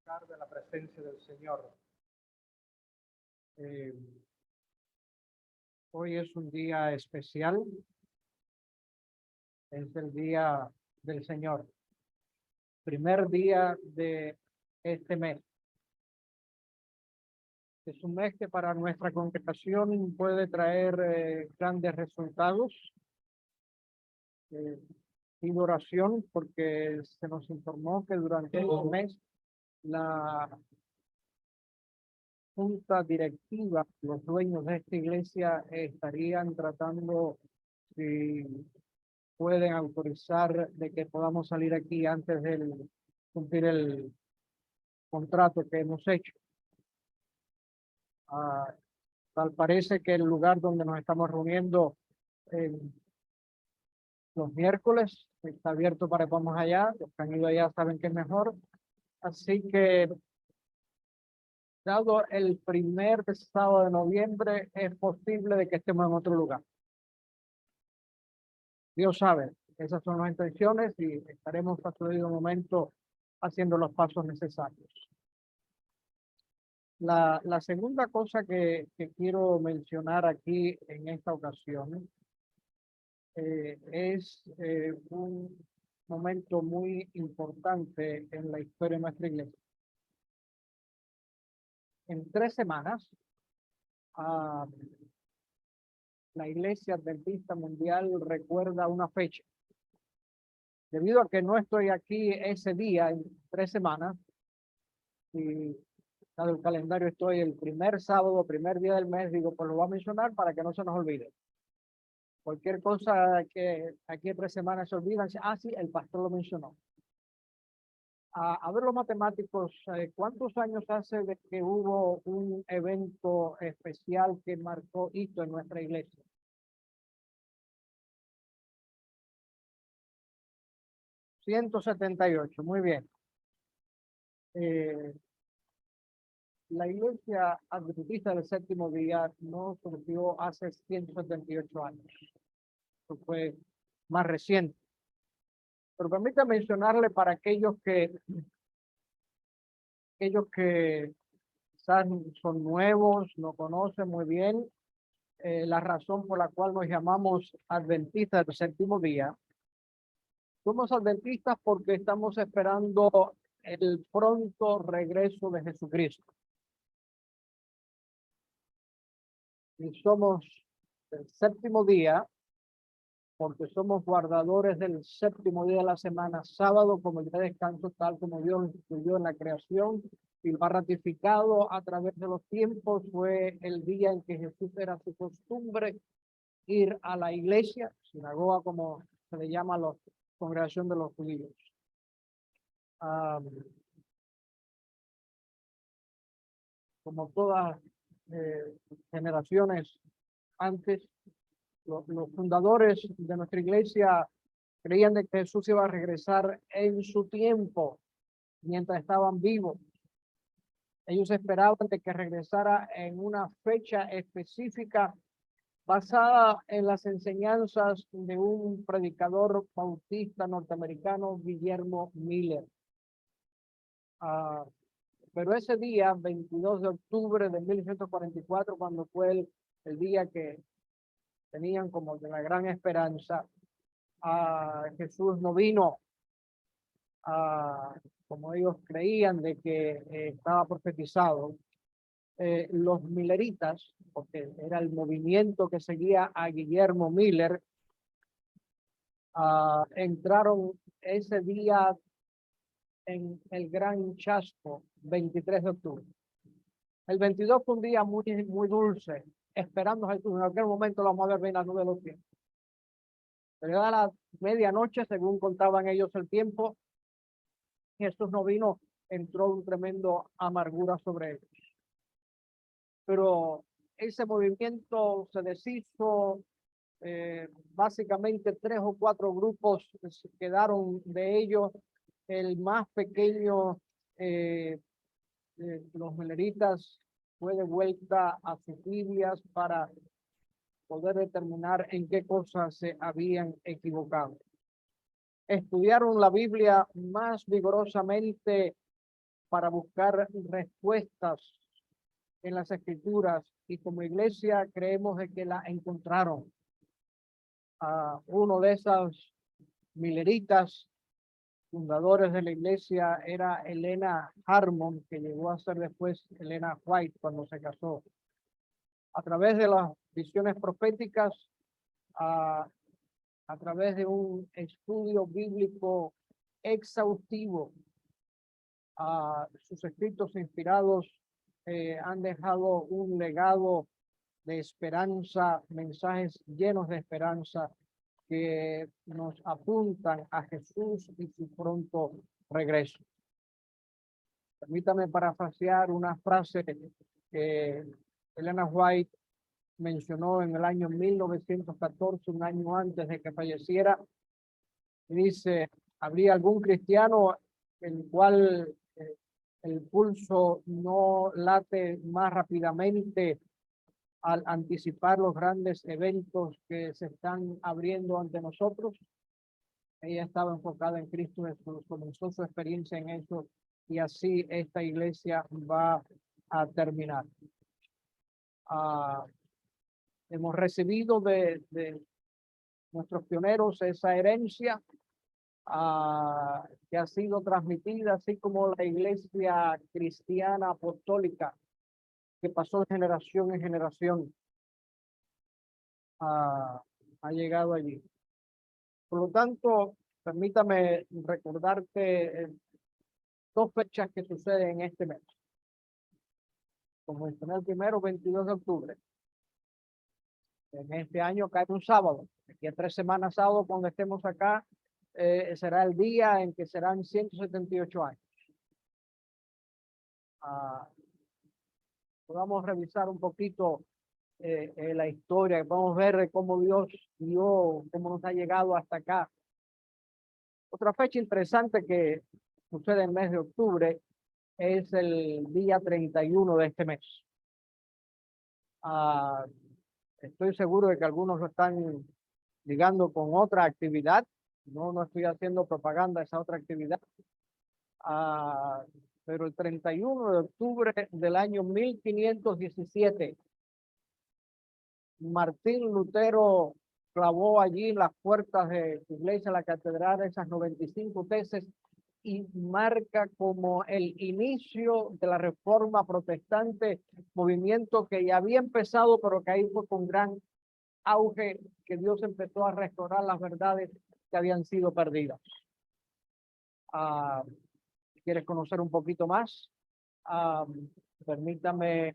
disfrutar de la presencia del Señor. Hoy es un día especial, es el día del Señor, primer día de este mes. Es un mes que para nuestra congregación puede traer grandes resultados y oración, porque se nos informó que durante este mes la junta directiva, los dueños de esta iglesia estarían tratando si pueden autorizar de que podamos salir aquí antes de cumplir el contrato que hemos hecho. Tal parece que el lugar donde nos estamos reuniendo los miércoles está abierto para que vamos allá. Los que han ido allá saben que es mejor. Así que, dado el primer sábado de noviembre, es posible de que estemos en otro lugar. Dios sabe, esas son las intenciones y estaremos a su debido momento haciendo los pasos necesarios. La segunda cosa que quiero mencionar aquí en esta ocasión es un momento muy importante en la historia de nuestra iglesia. En 3 semanas, la Iglesia Adventista Mundial recuerda una fecha. Debido a que no estoy aquí ese día, en 3 semanas, y dado el calendario estoy el primer sábado, primer día del mes, digo, pues lo voy a mencionar para que no se nos olvide. Cualquier cosa que aquí en 3 semanas se olvidan, sí, el pastor lo mencionó. A ver los matemáticos, ¿cuántos años hace de que hubo un evento especial que marcó hito en nuestra iglesia? 178, muy bien. La iglesia adventista del séptimo día no surgió hace 178 años. Eso fue más reciente. Pero permítame mencionarle para aquellos que quizás son nuevos, no conocen muy bien la razón por la cual nos llamamos adventistas del séptimo día. Somos adventistas porque estamos esperando el pronto regreso de Jesucristo. Y somos el séptimo día porque somos guardadores del séptimo día de la semana, sábado como el día de descanso, tal como Dios instituyó en la creación y lo ha ratificado a través de los tiempos. Fue el día en que Jesús era su costumbre ir a la iglesia, sinagoga como se le llama a la congregación de los judíos. Como todas generaciones antes, los fundadores de nuestra iglesia creían de que Jesús iba a regresar en su tiempo, mientras estaban vivos. Ellos esperaban de que regresara en una fecha específica basada en las enseñanzas de un predicador bautista norteamericano, Guillermo Miller. Pero ese día, 22 de octubre de 1944, cuando fue el día que tenían como de la gran esperanza, Jesús no vino como ellos creían de que estaba profetizado. Los milleritas, porque era el movimiento que seguía a Guillermo Miller, entraron ese día en el gran chasco, 23 de octubre. El 22 fue un día muy dulce, esperando a Jesús. En aquel momento la vamos a ver bien la nube de los cielos. Pero a la medianoche, según contaban ellos el tiempo, Jesús no vino, entró un tremendo amargura sobre ellos. Pero ese movimiento se deshizo, básicamente 3 o 4 grupos quedaron de ellos. El más pequeño, los milleritas, fue de vuelta a sus Biblias para poder determinar en qué cosas se habían equivocado. Estudiaron la Biblia más vigorosamente para buscar respuestas en las Escrituras, y como iglesia creemos de que la encontraron. Uno de esas mileritas fundadores de la iglesia era Elena Harmon, que llegó a ser después Elena White cuando se casó. A través de las visiones proféticas, a través de un estudio bíblico exhaustivo, sus escritos inspirados han dejado un legado de esperanza, mensajes llenos de esperanza que nos apuntan a Jesús y su pronto regreso. Permítame parafrasear una frase que Elena White mencionó en el año 1914, un año antes de que falleciera. Dice: ¿habría algún cristiano el cual el pulso no late más rápidamente al anticipar los grandes eventos que se están abriendo ante nosotros? Ella estaba enfocada en Cristo Jesús, comenzó su experiencia en eso, y así esta iglesia va a terminar. Hemos recibido de nuestros pioneros esa herencia que ha sido transmitida, así como la iglesia cristiana apostólica que pasó de generación en generación, ha llegado allí. Por lo tanto, permítame recordarte dos fechas que suceden en este mes. Como mencioné, el primero, 22 de octubre. En este año cae un sábado. Aquí a 3 semanas sábado, cuando estemos acá, será el día en que serán 178 años. Podamos revisar un poquito la historia, vamos a ver cómo Dios dio, cómo nos ha llegado hasta acá. Otra fecha interesante que sucede en el mes de octubre es el día 31 de este mes. Estoy seguro de que algunos lo están ligando con otra actividad. No estoy haciendo propaganda de esa otra actividad. Pero el 31 de octubre del año 1517, Martín Lutero clavó allí las puertas de su iglesia, la catedral, esas 95 tesis, y marca como el inicio de la reforma protestante, movimiento que ya había empezado, pero que ahí fue con gran auge, que Dios empezó a restaurar las verdades que habían sido perdidas. ¿Quieres conocer un poquito más? Permítame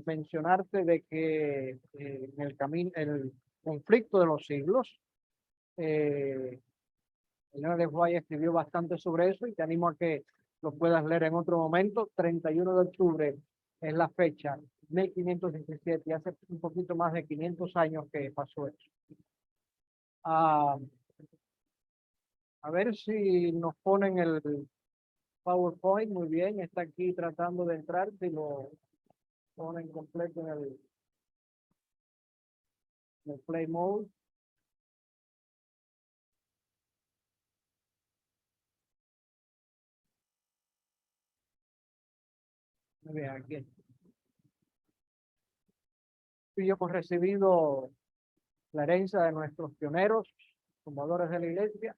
mencionarte de que en el camino, el conflicto de los siglos, Elena de White escribió bastante sobre eso, y te animo a que lo puedas leer en otro momento. 31 de octubre es la fecha, 1517, y hace un poquito más de 500 años que pasó eso. A ver si nos ponen el PowerPoint. Muy bien, está aquí tratando de entrar, si lo ponen completo en el play mode. Muy bien, aquí. Y yo hemos recibido la herencia de nuestros pioneros, fundadores de la iglesia.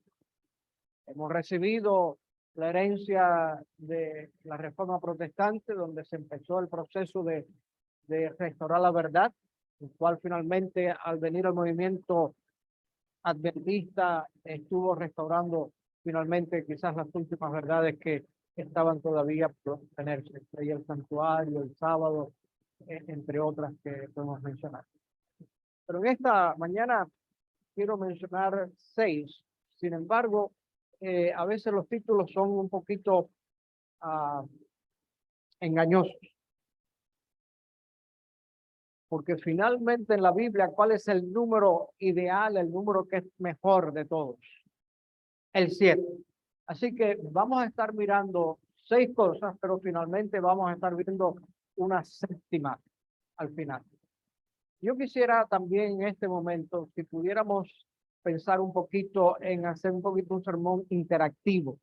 Hemos recibido la herencia de la reforma protestante, donde se empezó el proceso de restaurar la verdad, el cual finalmente, al venir el movimiento adventista, estuvo restaurando finalmente quizás las últimas verdades que estaban todavía por tenerse, el santuario, el sábado, entre otras que podemos mencionar. Pero en esta mañana quiero mencionar 6. Sin embargo, a veces los títulos son un poquito engañosos. Porque finalmente en la Biblia, ¿cuál es el número ideal, el número que es mejor de todos? El 7. Así que vamos a estar mirando 6 cosas, pero finalmente vamos a estar viendo una séptima al final. Yo quisiera también en este momento, si pudiéramos pensar un poquito en hacer un poquito un sermón interactivo.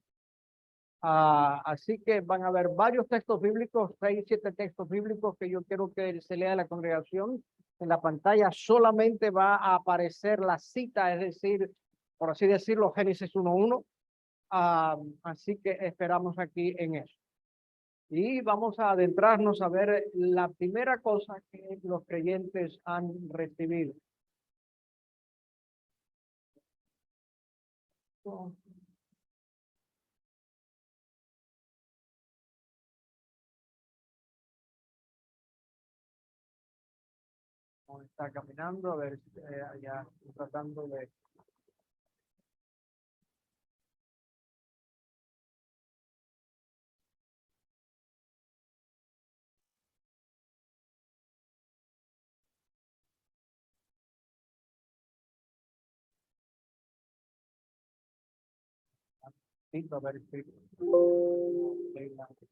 Así que van a haber varios textos bíblicos, 6, 7 textos bíblicos que yo quiero que se lea a la congregación. En la pantalla solamente va a aparecer la cita, es decir, por así decirlo, Génesis 1:1. Así que esperamos aquí en eso. Y vamos a adentrarnos a ver la primera cosa que los creyentes han recibido. Está caminando, a ver, allá tratando de... Sí, a ver si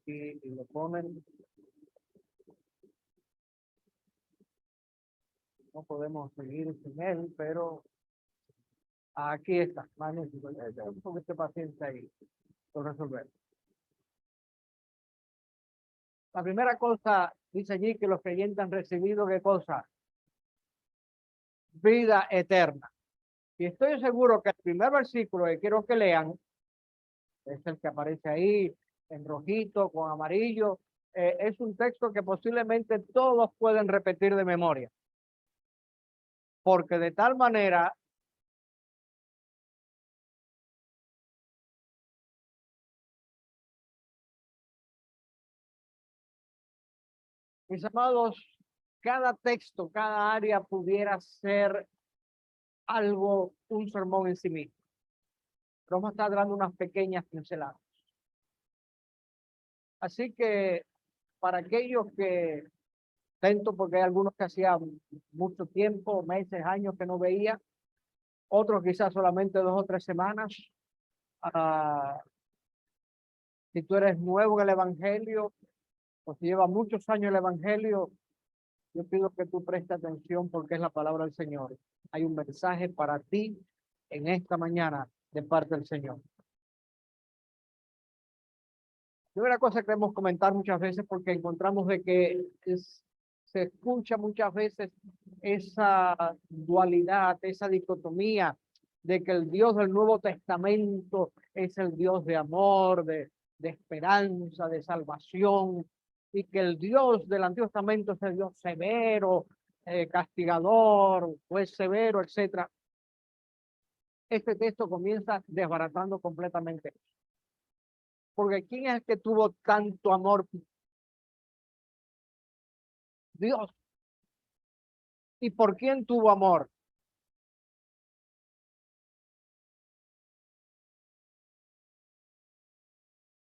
aquí y lo ponen. No podemos seguir sin él, pero aquí está. Magnífico. Un poquito de paciencia ahí por resolver. La primera cosa, dice allí que los creyentes han recibido, ¿qué cosa? Vida eterna. Y estoy seguro que el primer versículo que quiero que lean es el que aparece ahí en rojito con amarillo. Es un texto que posiblemente todos pueden repetir de memoria. Porque de tal manera mis amados, cada texto, cada área pudiera ser algo, un sermón en sí mismo. Pero vamos a estar dando unas pequeñas pinceladas. Así que para aquellos que, atento porque hay algunos que hacía mucho tiempo, meses, años que no veía, otros quizás solamente 2 o 3 semanas. Si tú eres nuevo en el Evangelio, o si lleva muchos años el Evangelio, yo pido que tú prestes atención porque es la palabra del Señor. Hay un mensaje para ti en esta mañana de parte del Señor. Primera cosa que queremos comentar muchas veces porque encontramos de que se escucha muchas veces esa dualidad, esa dicotomía de que el Dios del Nuevo Testamento es el Dios de amor, de esperanza, de salvación, y que el Dios del Antiguo Testamento es el Dios severo, castigador, juez severo, etcétera. Este texto comienza desbaratando completamente. Porque ¿quién es el que tuvo tanto amor? Dios. ¿Y por quién tuvo amor?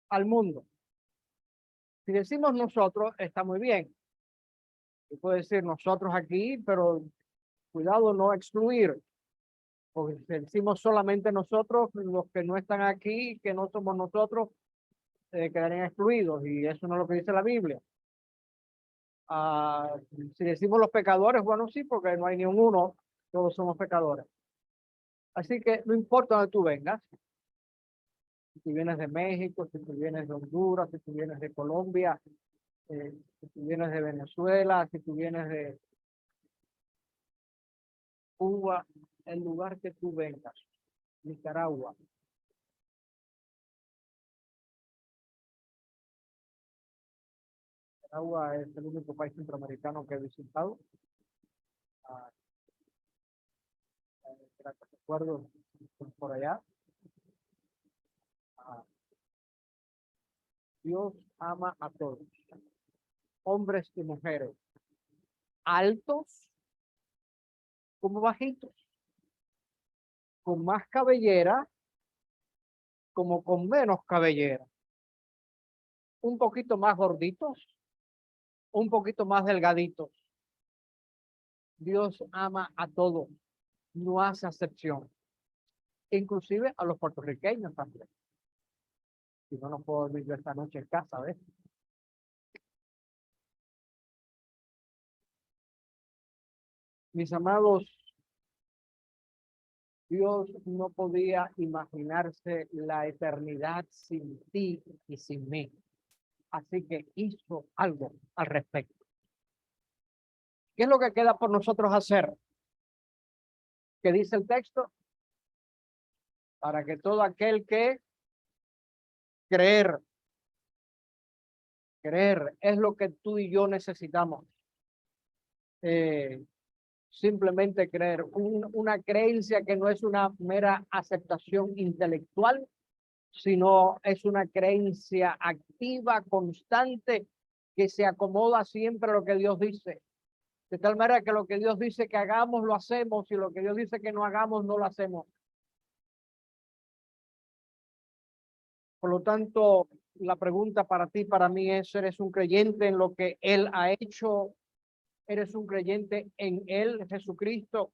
Al mundo. Si decimos nosotros, está muy bien. Yo puedo decir nosotros aquí, pero cuidado no excluir. Porque si decimos solamente nosotros, los que no están aquí, que no somos nosotros, quedarían excluidos. Y eso no es lo que dice la Biblia. Si decimos los pecadores, bueno, sí, porque no hay ni un uno, todos somos pecadores. Así que no importa donde tú vengas, si tú vienes de México, si tú vienes de Honduras, si tú vienes de Colombia, si tú vienes de Venezuela, si tú vienes de Cuba, el lugar que tú vengas, Nicaragua. Nicaragua es el único país centroamericano que he visitado. Ah, recuerdo por allá. Ah, Dios ama a todos, hombres y mujeres, altos como bajitos, con más cabellera como con menos cabellera, un poquito más gorditos, un poquito más delgaditos. Dios ama a todos, no hace excepción, inclusive a los puertorriqueños también. Si no, no puedo vivir esta noche en casa, ¿ves? Mis amados, Dios no podía imaginarse la eternidad sin ti y sin mí. Así que hizo algo al respecto. ¿Qué es lo que queda por nosotros hacer? ¿Qué dice el texto? Para que todo aquel que creer es lo que tú y yo necesitamos. Simplemente creer, una creencia que no es una mera aceptación intelectual, sino es una creencia activa, constante, que se acomoda siempre a lo que Dios dice. De tal manera que lo que Dios dice que hagamos, lo hacemos, y lo que Dios dice que no hagamos, no lo hacemos. Por lo tanto, la pregunta para ti, para mí es, ¿eres un creyente en lo que Él ha hecho? ¿Eres un creyente en Él, Jesucristo?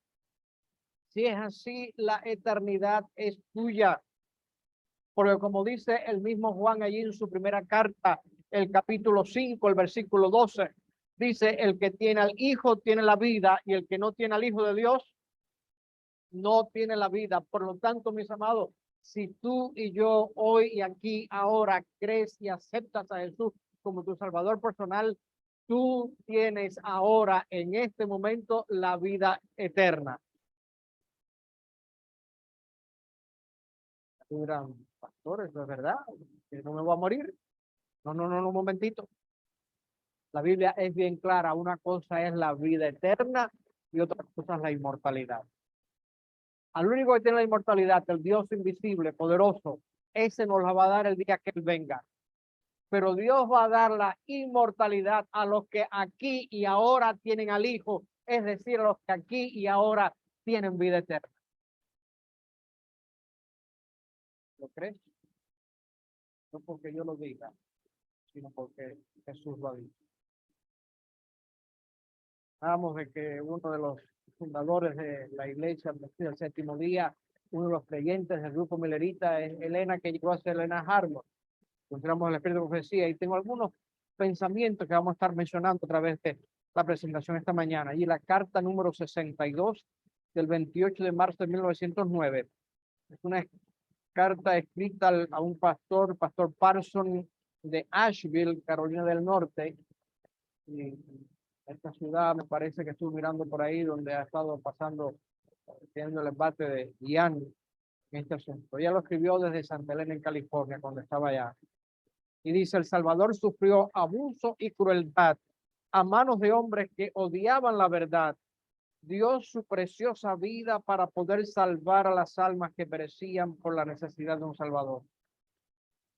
Si es así, la eternidad es tuya. Porque como dice el mismo Juan allí en su primera carta, el capítulo 5, el versículo 12, dice, el que tiene al Hijo tiene la vida, y el que no tiene al Hijo de Dios no tiene la vida. Por lo tanto, mis amados, si tú y yo hoy y aquí ahora crees y aceptas a Jesús como tu Salvador personal, tú tienes ahora en este momento la vida eterna. Dirán, pastor, eso es verdad, que no me voy a morir. No, no, no, no, un momentito. La Biblia es bien clara. Una cosa es la vida eterna y otra cosa es la inmortalidad. Al único que tiene la inmortalidad, el Dios invisible, poderoso, ese nos la va a dar el día que Él venga. Pero Dios va a dar la inmortalidad a los que aquí y ahora tienen al Hijo, es decir, a los que aquí y ahora tienen vida eterna. ¿Lo crees? No porque yo lo diga, sino porque Jesús lo ha dicho. Hablamos de que uno de los fundadores de la iglesia del séptimo día, uno de los creyentes del grupo Milerita, es Elena, que llegó a ser Elena Harmon. Encontramos el Espíritu de Profecía y tengo algunos pensamientos que vamos a estar mencionando a través de la presentación esta mañana. Y la carta número 62 del 28 de marzo de 1909. Es una carta escrita a un pastor Parson de Asheville, Carolina del Norte. Y esta ciudad me parece que estuve mirando por ahí donde ha estado pasando, teniendo el embate de Ian en este asunto. Ella lo escribió desde Santa Elena en California cuando estaba allá. Y dice, El Salvador sufrió abuso y crueldad a manos de hombres que odiaban la verdad. Dio su preciosa vida para poder salvar a las almas que perecían por la necesidad de un Salvador.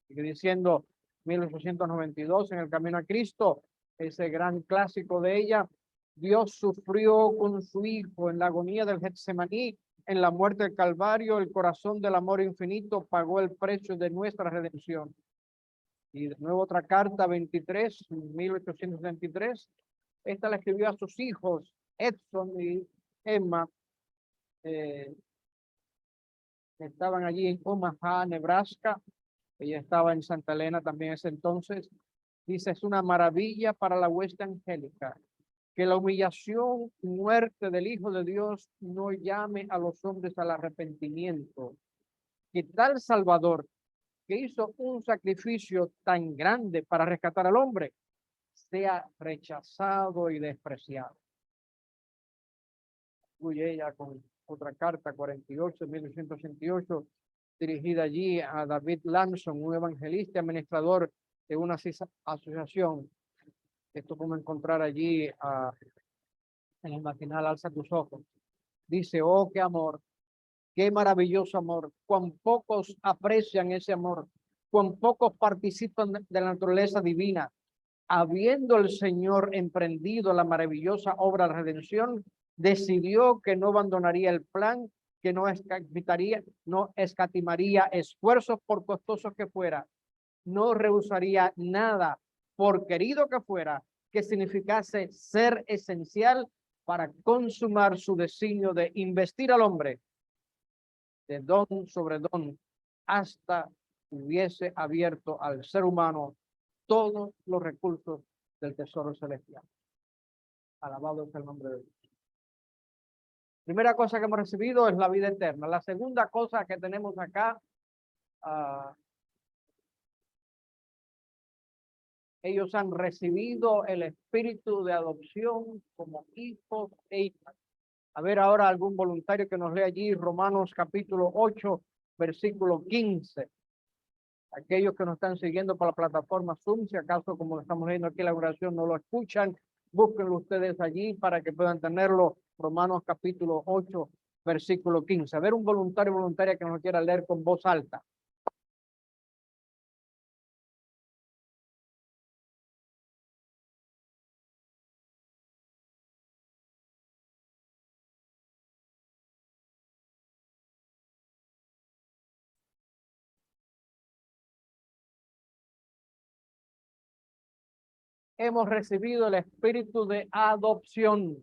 Sigue diciendo 1892 en El Camino a Cristo, ese gran clásico de ella. Dios sufrió con su Hijo en la agonía del Getsemaní, en la muerte del Calvario, el corazón del amor infinito pagó el precio de nuestra redención. Y de nuevo otra carta, 1823. Esta la escribió a sus hijos, Edson y Emma. Estaban allí en Omaha, Nebraska. Ella estaba en Santa Elena también ese entonces. Dice, es una maravilla para la hueste angélica que la humillación y muerte del Hijo de Dios no llame a los hombres al arrepentimiento. Que tal Salvador, que hizo un sacrificio tan grande para rescatar al hombre, sea rechazado y despreciado. Concluye ella con otra carta, 48, 1968, dirigida allí a David Lanson, un evangelista y administrador de una asociación. Esto como encontrar allí en el matinal Alza tus ojos. Dice, oh, qué amor, qué maravilloso amor, cuán pocos aprecian ese amor, cuán pocos participan de la naturaleza divina. Habiendo el Señor emprendido la maravillosa obra de redención, decidió que no abandonaría el plan, que no escatimaría esfuerzos por costosos que fuera, no rehusaría nada, por querido que fuera, que significase ser esencial para consumar su designio de investir al hombre de don sobre don, hasta hubiese abierto al ser humano todos los recursos del tesoro celestial. Alabado es el nombre de Dios. Primera cosa que hemos recibido es la vida eterna. La segunda cosa que tenemos acá, ellos han recibido el espíritu de adopción como hijos e hijas. A ver ahora algún voluntario que nos lea allí Romanos capítulo 8, versículo 15. Aquellos que nos están siguiendo por la plataforma Zoom, si acaso como estamos leyendo aquí la oración no lo escuchan, búsquenlo ustedes allí para que puedan tenerlo. Romanos capítulo 8, versículo 15. A ver un voluntario o voluntaria que nos quiera leer con voz alta. Hemos recibido el espíritu de adopción.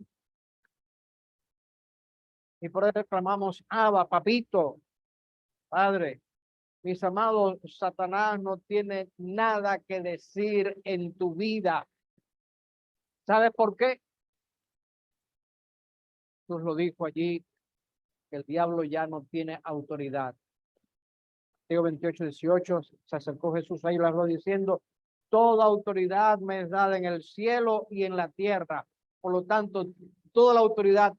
Y por eso clamamos, Abba, papito, Padre. Mis amados, Satanás no tiene nada que decir en tu vida. ¿Sabes por qué? Jesús lo dijo allí, que el diablo ya no tiene autoridad. Mateo 28, 18, se acercó Jesús ahí, lo diciendo, toda autoridad me es dada en el cielo y en la tierra. Por lo tanto, toda la autoridad,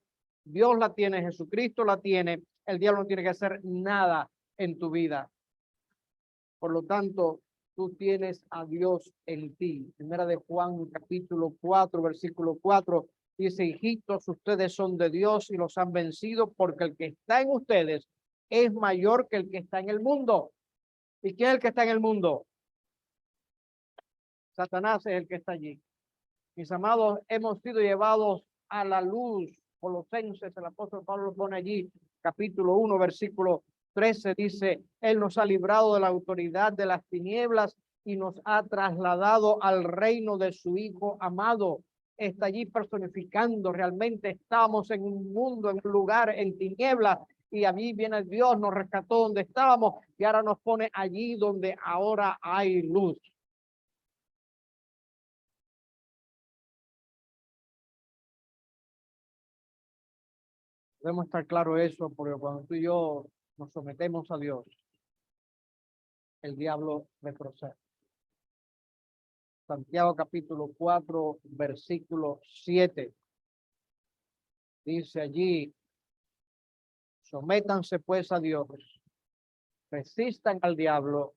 Dios la tiene, Jesucristo la tiene, el diablo no tiene que hacer nada en tu vida. Por lo tanto, tú tienes a Dios en ti. Primera de Juan, capítulo 4, versículo 4, dice, hijitos, ustedes son de Dios y los han vencido porque el que está en ustedes es mayor que el que está en el mundo. ¿Y quién es el que está en el mundo? Satanás es el que está allí. Mis amados, hemos sido llevados a la luz. Colosenses, el apóstol Pablo lo pone allí, capítulo 1, versículo 13, dice, Él nos ha librado de la autoridad de las tinieblas y nos ha trasladado al reino de su Hijo amado. Está allí personificando, realmente estamos en un mundo, en un lugar, en tinieblas, y allí viene Dios, nos rescató donde estábamos y ahora nos pone allí donde ahora hay luz. Debemos estar claro eso, porque cuando tú y yo nos sometemos a Dios, el diablo retrocede. Santiago capítulo 4, versículo 7. Dice allí, sométanse pues a Dios, resistan al diablo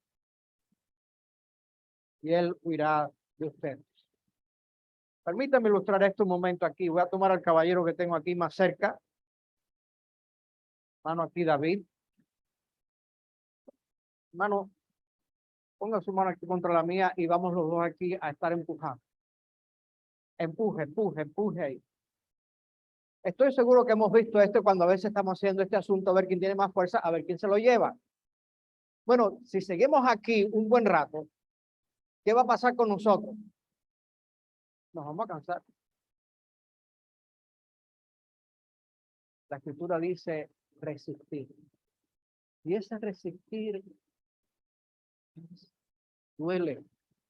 y él huirá de ustedes. Permítanme ilustrar esto un momento aquí. Voy a tomar al caballero que tengo aquí más cerca. Mano aquí, David. Mano, ponga su mano aquí contra la mía y vamos los dos aquí a estar empujando. Empuje, empuje, empuje ahí. Estoy seguro que hemos visto esto cuando a veces estamos haciendo este asunto, a ver quién tiene más fuerza, a ver quién se lo lleva. Bueno, si seguimos aquí un buen rato, ¿qué va a pasar con nosotros? Nos vamos a cansar. La escritura dice resistir. Y ese resistir duele,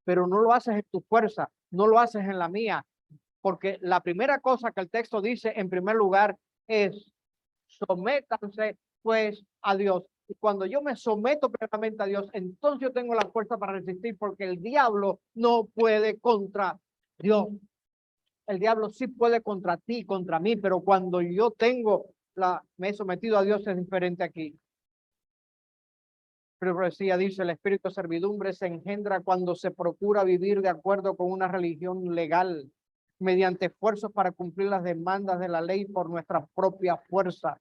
pero no lo haces en tu fuerza, no lo haces en la mía, porque la primera cosa que el texto dice en primer lugar es sométanse pues a Dios. Y cuando yo me someto plenamente a Dios, entonces yo tengo la fuerza para resistir, porque el diablo no puede contra Dios. El diablo sí puede contra ti, contra mí, pero cuando yo me he sometido a Dios es diferente aquí. Profecía dice, el espíritu de servidumbre se engendra cuando se procura vivir de acuerdo con una religión legal, mediante esfuerzos para cumplir las demandas de la ley por nuestra propia fuerza.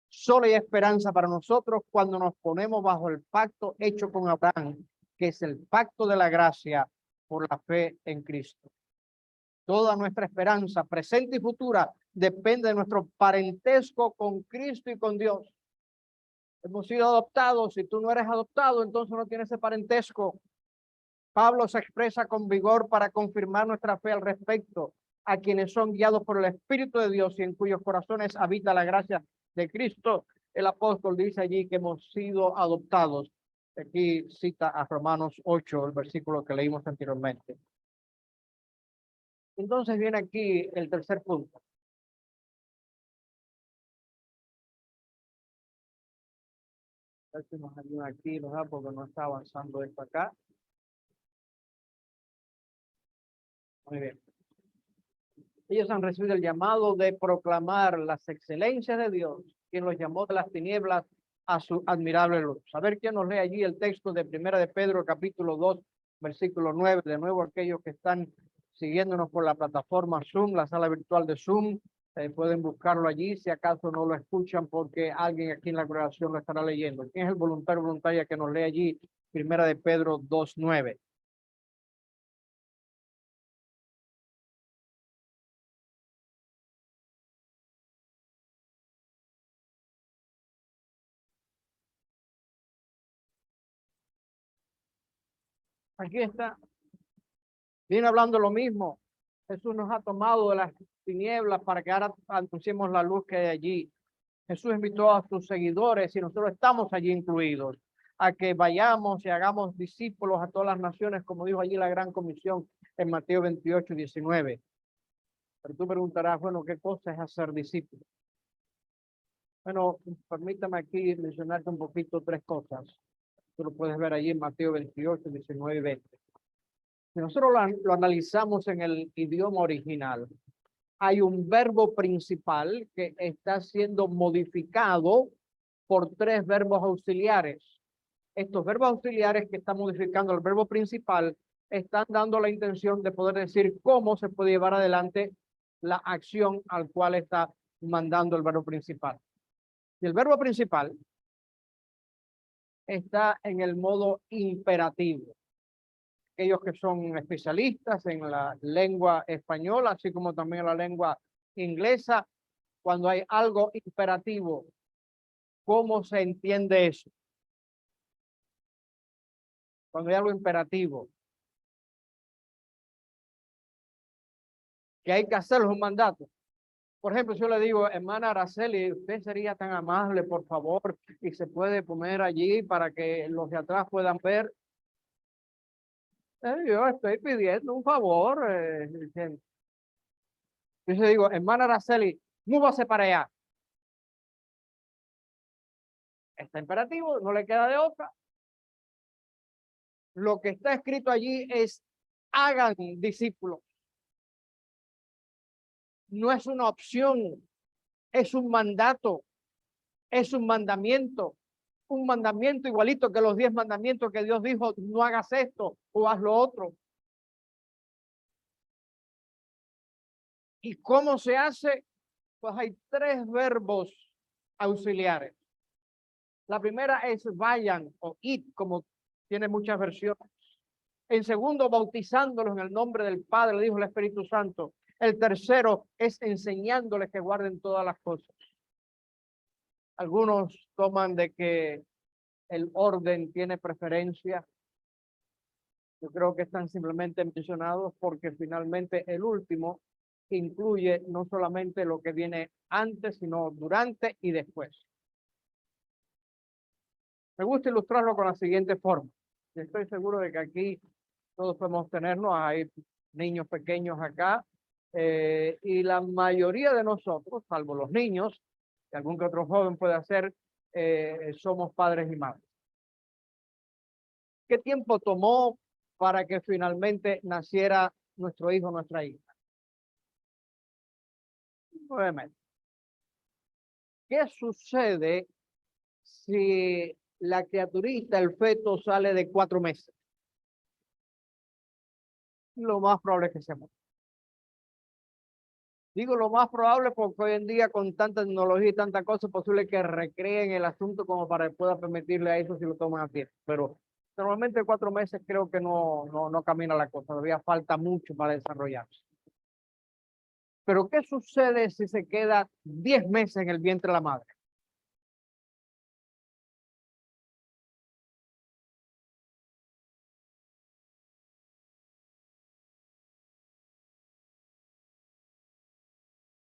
Solo hay esperanza para nosotros cuando nos ponemos bajo el pacto hecho con Abraham, que es el pacto de la gracia por la fe en Cristo. Toda nuestra esperanza, presente y futura, depende de nuestro parentesco con Cristo y con Dios. Hemos sido adoptados. Si tú no eres adoptado, entonces no tienes ese parentesco. Pablo se expresa con vigor para confirmar nuestra fe al respecto. A quienes son guiados por el Espíritu de Dios y en cuyos corazones habita la gracia de Cristo, el apóstol dice allí que hemos sido adoptados. Aquí cita a Romanos 8, el versículo que leímos anteriormente. Entonces viene aquí el tercer punto. A ver si nos ayuda aquí, ¿verdad? Porque no está avanzando esto acá. Muy bien. Ellos han recibido el llamado de proclamar las excelencias de Dios, quien los llamó de las tinieblas a su admirable luz. A ver quién nos lee allí el texto de Primera de Pedro, capítulo 2, versículo 9. De nuevo, aquellos que están siguiéndonos por la plataforma Zoom, la sala virtual de Zoom, pueden buscarlo allí si acaso no lo escuchan porque alguien aquí en la congregación lo estará leyendo. ¿Quién es el voluntario o voluntaria que nos lee allí? Primera de Pedro 2, 9. Aquí está. Viene hablando lo mismo. Jesús nos ha tomado de las tinieblas para que ahora anunciemos la luz que hay allí. Jesús invitó a sus seguidores y nosotros estamos allí incluidos a que vayamos y hagamos discípulos a todas las naciones, como dijo allí la gran comisión en Mateo 28, 19. Pero tú preguntarás, bueno, ¿qué cosa es hacer discípulos? Bueno, permítame aquí mencionarte un poquito tres cosas. Tú lo puedes ver allí en Mateo 28, 19 y 20. Si nosotros lo analizamos en el idioma original, hay un verbo principal que está siendo modificado por tres verbos auxiliares. Estos verbos auxiliares que están modificando el verbo principal están dando la intención de poder decir cómo se puede llevar adelante la acción al cual está mandando el verbo principal. Y el verbo principal está en el modo imperativo. Aquellos que son especialistas en la lengua española, así como también en la lengua inglesa, cuando hay algo imperativo, ¿cómo se entiende eso? Cuando hay algo imperativo, que hay que hacerlo, es un mandato. Por ejemplo, si yo le digo, hermana Araceli, usted sería tan amable, por favor, y se puede poner allí para que los de atrás puedan ver. Yo estoy pidiendo un favor. Yo le digo, hermana Araceli, múvase para allá. Está imperativo, no le queda de otra. Lo que está escrito allí es, hagan discípulos. No es una opción, es un mandato, es un mandamiento igualito que los 10 mandamientos que Dios dijo, no hagas esto o haz lo otro. ¿Y cómo se hace? Pues hay tres verbos auxiliares. La primera es vayan o id, como tiene muchas versiones. En segundo, bautizándolos en el nombre del Padre, dijo el Espíritu Santo. El tercero es enseñándoles que guarden todas las cosas. Algunos toman de que el orden tiene preferencia. Yo creo que están simplemente mencionados porque finalmente el último incluye no solamente lo que viene antes, sino durante y después. Me gusta ilustrarlo con la siguiente forma. Estoy seguro de que aquí todos podemos tenernos, hay niños pequeños acá, y la mayoría de nosotros, salvo los niños, que algún que otro joven puede hacer, somos padres y madres. ¿Qué tiempo tomó para que finalmente naciera nuestro hijo, nuestra hija? 9 meses. ¿Qué sucede si la criaturita, el feto, sale de 4 meses? Lo más probable es que se muera. Digo lo más probable porque hoy en día con tanta tecnología y tanta cosa es posible que recreen el asunto como para que pueda permitirle a eso si lo toman a tiempo. Pero normalmente 4 meses creo que no camina la cosa. Todavía falta mucho para desarrollarse. Pero ¿qué sucede si se queda 10 meses en el vientre de la madre?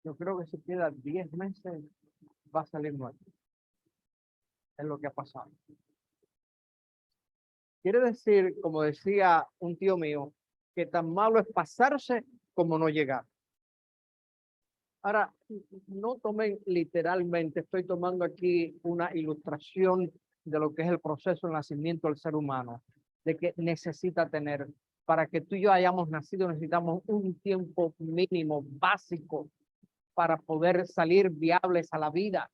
Yo creo que si queda 10 meses va a salir muerto. Es lo que ha pasado. Quiere decir, como decía un tío mío, que tan malo es pasarse como no llegar. Ahora, no tomen literalmente, estoy tomando aquí una ilustración de lo que es el proceso del nacimiento del ser humano, de que necesita tener. Para que tú y yo hayamos nacido necesitamos un tiempo mínimo, básico, para poder salir viables a la vida.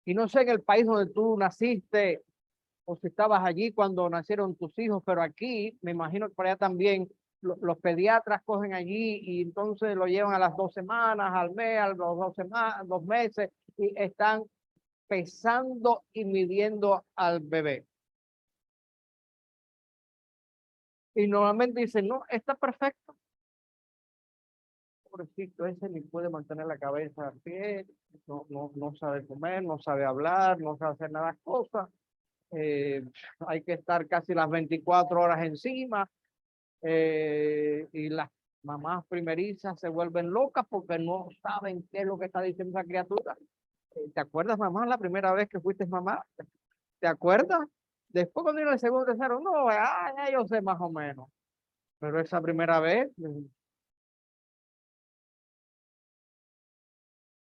Y no sé en el país donde tú naciste o si estabas allí cuando nacieron tus hijos, pero aquí, me imagino que por allá también, los pediatras cogen allí y entonces lo llevan a las 2 semanas, al mes, a los 2 semanas, 2 meses, y están pesando y midiendo al bebé. Y normalmente dicen, no, está perfecto. Pobrecito, ese ni puede mantener la cabeza al pie, no sabe comer, no sabe hablar, no sabe hacer nada cosas. Hay que estar casi las 24 horas encima, y las mamás primerizas se vuelven locas porque no saben qué es lo que está diciendo esa criatura. ¿Te acuerdas, mamá, la primera vez que fuiste mamá? ¿Te acuerdas? Después cuando vino el segundo, tercero, no, ya yo sé más o menos. Pero esa primera vez,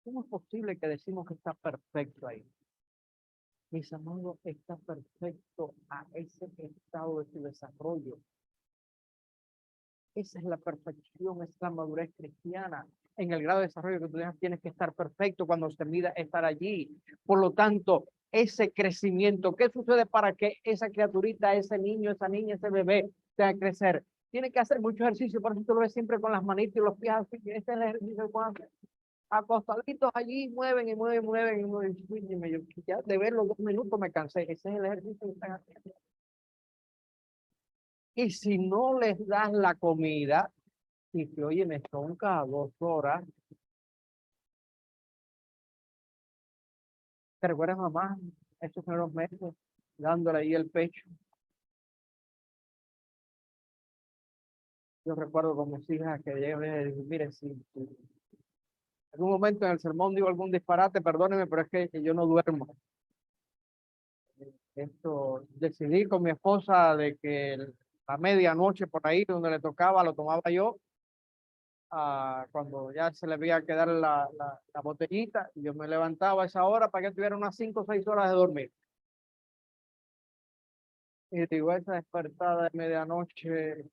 ¿cómo es posible que decimos que está perfecto ahí? Mis amados, está perfecto a ese estado de su desarrollo. Esa es la perfección, es la madurez cristiana. En el grado de desarrollo que tú tienes que estar perfecto cuando se mida estar allí. Por lo tanto, ese crecimiento, ¿qué sucede para que esa criaturita, ese niño, esa niña, ese bebé tenga que crecer? Tiene que hacer mucho ejercicio, por eso tú lo ves siempre con las manitas y los pies así. Este es el ejercicio cuando acostaditos allí, mueven y mueven, mueven y mueven. Yo, ya de ver los 2 minutos me cansé. Ese es el ejercicio que están haciendo. Y si no les das la comida, y que, oye, me son cada 2 horas. ¿Te recuerdas, mamá? Estos primeros meses, dándole ahí el pecho. Yo recuerdo con mis hijas que llegué y dije, mire, si en algún momento en el sermón digo algún disparate, perdónenme, pero es que yo no duermo. Esto, decidí con mi esposa de que a medianoche por ahí, donde le tocaba, lo tomaba yo, cuando ya se le veía quedar la botellita, y yo me levantaba a esa hora para que tuviera unas 5 o 6 horas de dormir. Y digo, esa despertada de medianoche,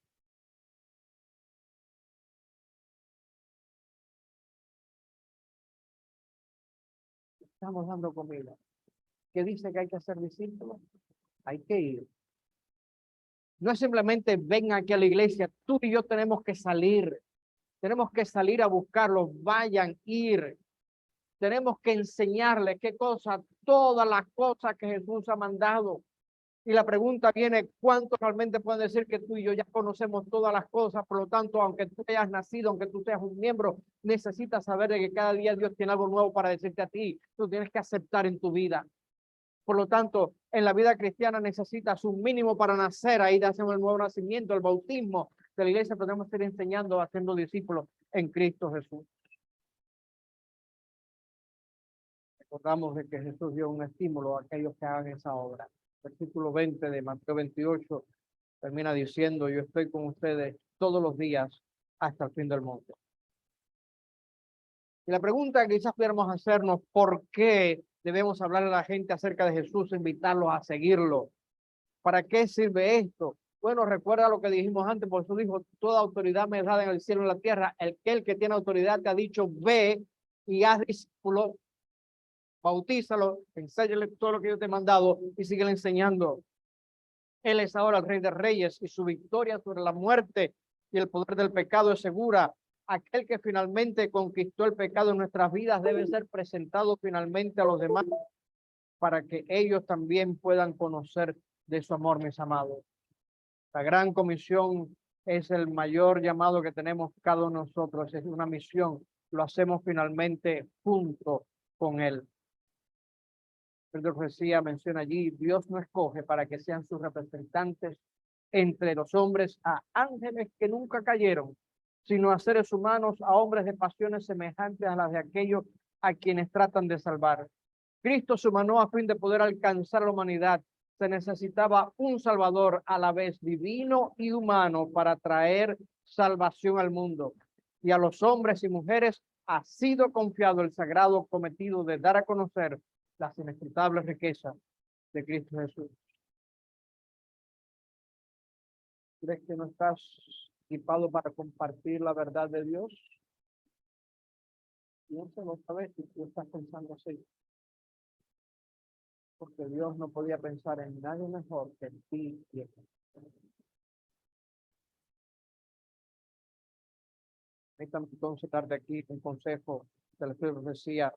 estamos dando comida. ¿Qué dice que hay que hacer discípulos? Hay que ir. No es simplemente ven aquí a la iglesia, tú y yo tenemos que salir a buscarlos, vayan, ir. Tenemos que enseñarles qué cosa, todas las cosas que Jesús ha mandado. Y la pregunta viene, ¿cuántos realmente pueden decir que tú y yo ya conocemos todas las cosas? Por lo tanto, aunque tú hayas nacido, aunque tú seas un miembro, necesitas saber de que cada día Dios tiene algo nuevo para decirte a ti. Tú tienes que aceptar en tu vida. Por lo tanto, en la vida cristiana necesitas un mínimo para nacer. Ahí hacemos el nuevo nacimiento, el bautismo de la iglesia. Podemos ir enseñando, haciendo discípulos en Cristo Jesús. Recordamos de que Jesús dio un estímulo a aquellos que hagan esa obra. Versículo 20 de Mateo 28 termina diciendo, yo estoy con ustedes todos los días hasta el fin del mundo. Y la pregunta que quizás pudiéramos hacernos, ¿por qué debemos hablar a la gente acerca de Jesús, invitarlos a seguirlo? ¿Para qué sirve esto? Bueno, recuerda lo que dijimos antes, por eso dijo, toda autoridad me es dada en el cielo y en la tierra. El que tiene autoridad te ha dicho, ve y haz discípulos, bautízalo, enséñale todo lo que yo te he mandado y sigue enseñando. Él es ahora el Rey de Reyes y su victoria sobre la muerte y el poder del pecado es segura. Aquel que finalmente conquistó el pecado en nuestras vidas debe ser presentado finalmente a los demás para que ellos también puedan conocer de su amor, mis amados. La gran comisión es el mayor llamado que tenemos cada uno de nosotros. Es una misión. Lo hacemos finalmente junto con Él. El profecía menciona allí, Dios no escoge para que sean sus representantes entre los hombres a ángeles que nunca cayeron, sino a seres humanos, a hombres de pasiones semejantes a las de aquellos a quienes tratan de salvar. Cristo se humanó a fin de poder alcanzar a la humanidad. Se necesitaba un Salvador a la vez divino y humano para traer salvación al mundo. Y a los hombres y mujeres ha sido confiado el sagrado cometido de dar a conocer las inescrutables riquezas de Cristo Jesús. ¿Crees que no estás equipado para compartir la verdad de Dios? Piénsalo, sabes si tú estás pensando así. Porque Dios no podía pensar en nadie mejor que en ti y en mí. Permítame entonces darte aquí un consejo de la profecía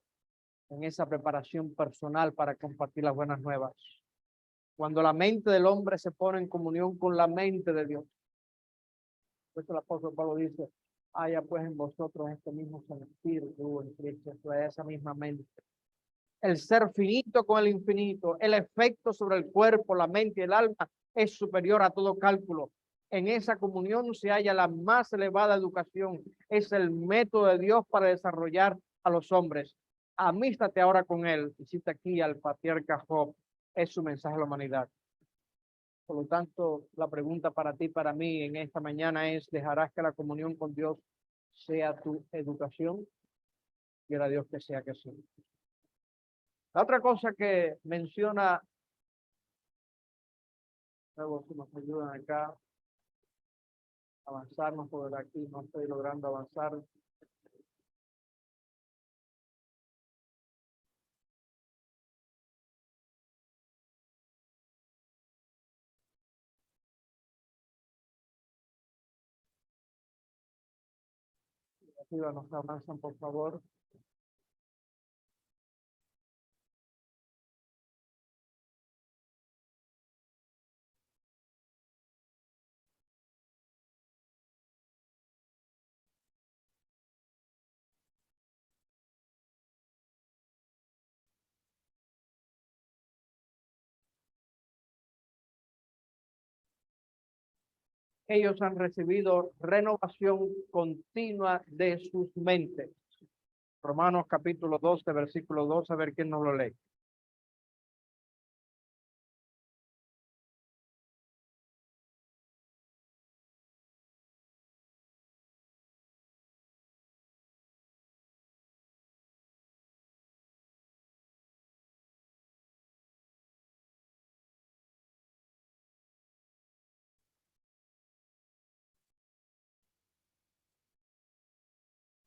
en esa preparación personal para compartir las buenas nuevas. Cuando la mente del hombre se pone en comunión con la mente de Dios. Por eso el apóstol Pablo dice, haya pues en vosotros este mismo sentir en Cristo, esa misma mente. El ser finito con el infinito, el efecto sobre el cuerpo, la mente y el alma es superior a todo cálculo. En esa comunión se halla la más elevada educación. Es el método de Dios para desarrollar a los hombres. Amístate ahora con él. Y cita aquí al patriarca Job. Es su mensaje a la humanidad. Por lo tanto, la pregunta para ti, para mí en esta mañana es, ¿dejarás que la comunión con Dios sea tu educación? Quiera Dios que sea que sí. La otra cosa que menciona, luego si nos ayudan acá, avanzarnos por aquí, no estoy logrando avanzar. Arriba nos avanzan, por favor. Ellos han recibido renovación continua de sus mentes. Romanos capítulo 12, versículo 2, a ver quién nos lo lee.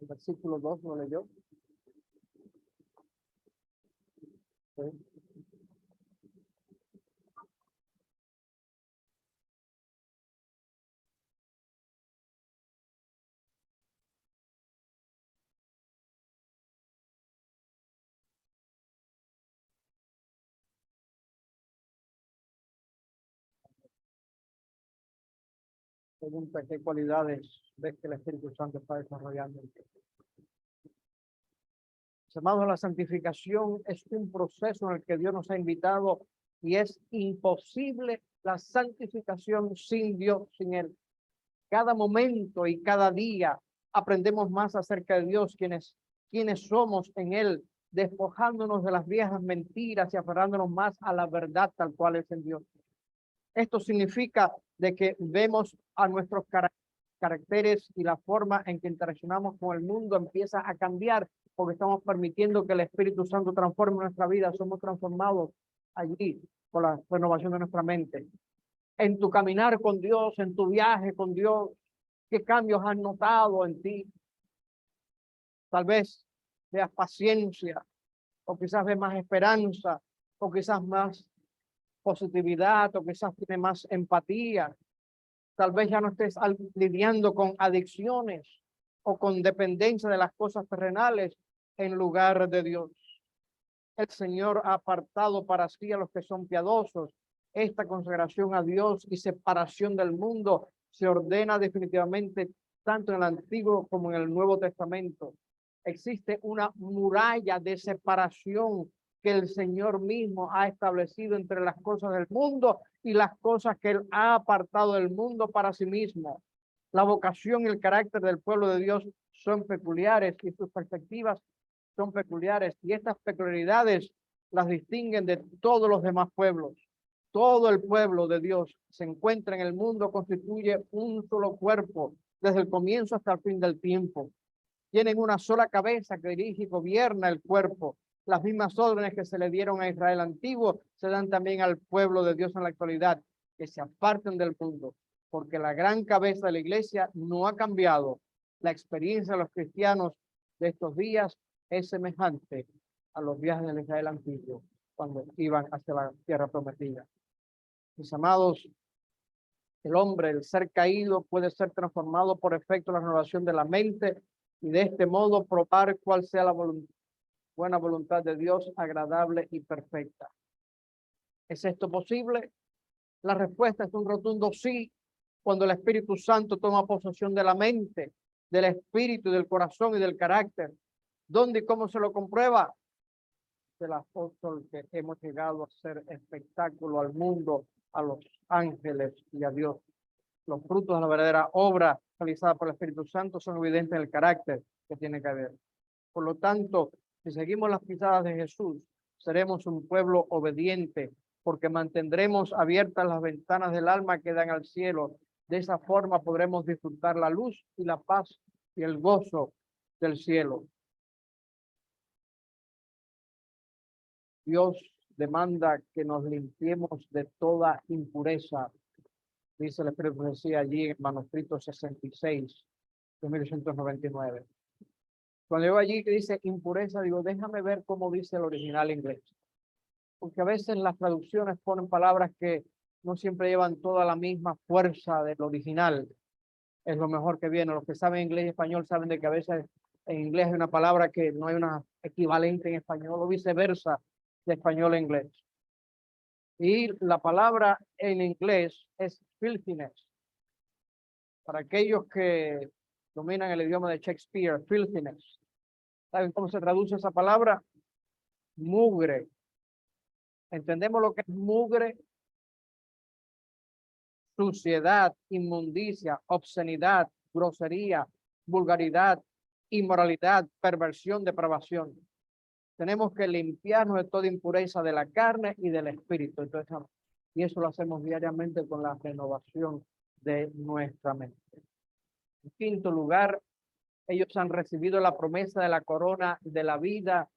El versículo 2 lo leyó. Sí. Pregunta, ¿qué cualidades ves que el Espíritu Santo está desarrollando? Amados, la santificación es un proceso en el que Dios nos ha invitado y es imposible la santificación sin Dios, sin Él. Cada momento y cada día aprendemos más acerca de Dios, quienes somos en Él, despojándonos de las viejas mentiras y aferrándonos más a la verdad tal cual es en Dios. Esto significa de que vemos a nuestros caracteres y la forma en que interaccionamos con el mundo empieza a cambiar porque estamos permitiendo que el Espíritu Santo transforme nuestra vida. Somos transformados allí por la renovación de nuestra mente. En tu caminar con Dios, en tu viaje con Dios, ¿qué cambios has notado en ti? Tal vez veas paciencia, o quizás veas más esperanza, o quizás más positividad, o quizás tiene más empatía. Tal vez ya no estés lidiando con adicciones o con dependencia de las cosas terrenales en lugar de Dios. El Señor ha apartado para sí a los que son piadosos. Esta consagración a Dios y separación del mundo se ordena definitivamente tanto en el Antiguo como en el Nuevo Testamento. Existe una muralla de separación que el Señor mismo ha establecido entre las cosas del mundo y las cosas que Él ha apartado del mundo para sí mismo. La vocación y el carácter del pueblo de Dios son peculiares y sus perspectivas son peculiares, y estas peculiaridades las distinguen de todos los demás pueblos. Todo el pueblo de Dios se encuentra en el mundo, constituye un solo cuerpo desde el comienzo hasta el fin del tiempo. Tienen una sola cabeza que dirige y gobierna el cuerpo. Las mismas órdenes que se le dieron a Israel antiguo se dan también al pueblo de Dios en la actualidad, que se aparten del mundo, porque la gran cabeza de la iglesia no ha cambiado. La experiencia de los cristianos de estos días es semejante a los viajes del Israel antiguo, cuando iban hacia la tierra prometida. Mis amados, el hombre, el ser caído, puede ser transformado por efecto de la renovación de la mente y de este modo probar cuál sea la buena voluntad de Dios, agradable y perfecta. ¿Es esto posible? La respuesta es un rotundo sí, cuando el Espíritu Santo toma posesión de la mente, del espíritu, del corazón y del carácter. ¿Dónde y cómo se lo comprueba? Del apóstol que hemos llegado a ser espectáculo al mundo, a los ángeles y a Dios. Los frutos de la verdadera obra realizada por el Espíritu Santo son evidentes en el carácter que tiene que haber. Por lo tanto, si seguimos las pisadas de Jesús, seremos un pueblo obediente, porque mantendremos abiertas las ventanas del alma que dan al cielo. De esa forma podremos disfrutar la luz y la paz y el gozo del cielo. Dios demanda que nos limpiemos de toda impureza, dice la profecía allí en el manuscrito 66 de 1899. Cuando yo allí que dice impureza, digo, déjame ver cómo dice el original inglés. Porque a veces las traducciones ponen palabras que no siempre llevan toda la misma fuerza del original. Es lo mejor que viene. Los que saben inglés y español saben de que a veces en inglés hay una palabra que no hay una equivalente en español o viceversa de español a inglés. Y la palabra en inglés es filthiness. Para aquellos que dominan el idioma de Shakespeare, filthiness. ¿Saben cómo se traduce esa palabra? Mugre. ¿Entendemos lo que es mugre? Suciedad, inmundicia, obscenidad, grosería, vulgaridad, inmoralidad, perversión, depravación. Tenemos que limpiarnos de toda impureza de la carne y del espíritu. Entonces, y eso lo hacemos diariamente con la renovación de nuestra mente. En quinto lugar, ellos han recibido la promesa de la corona de la vida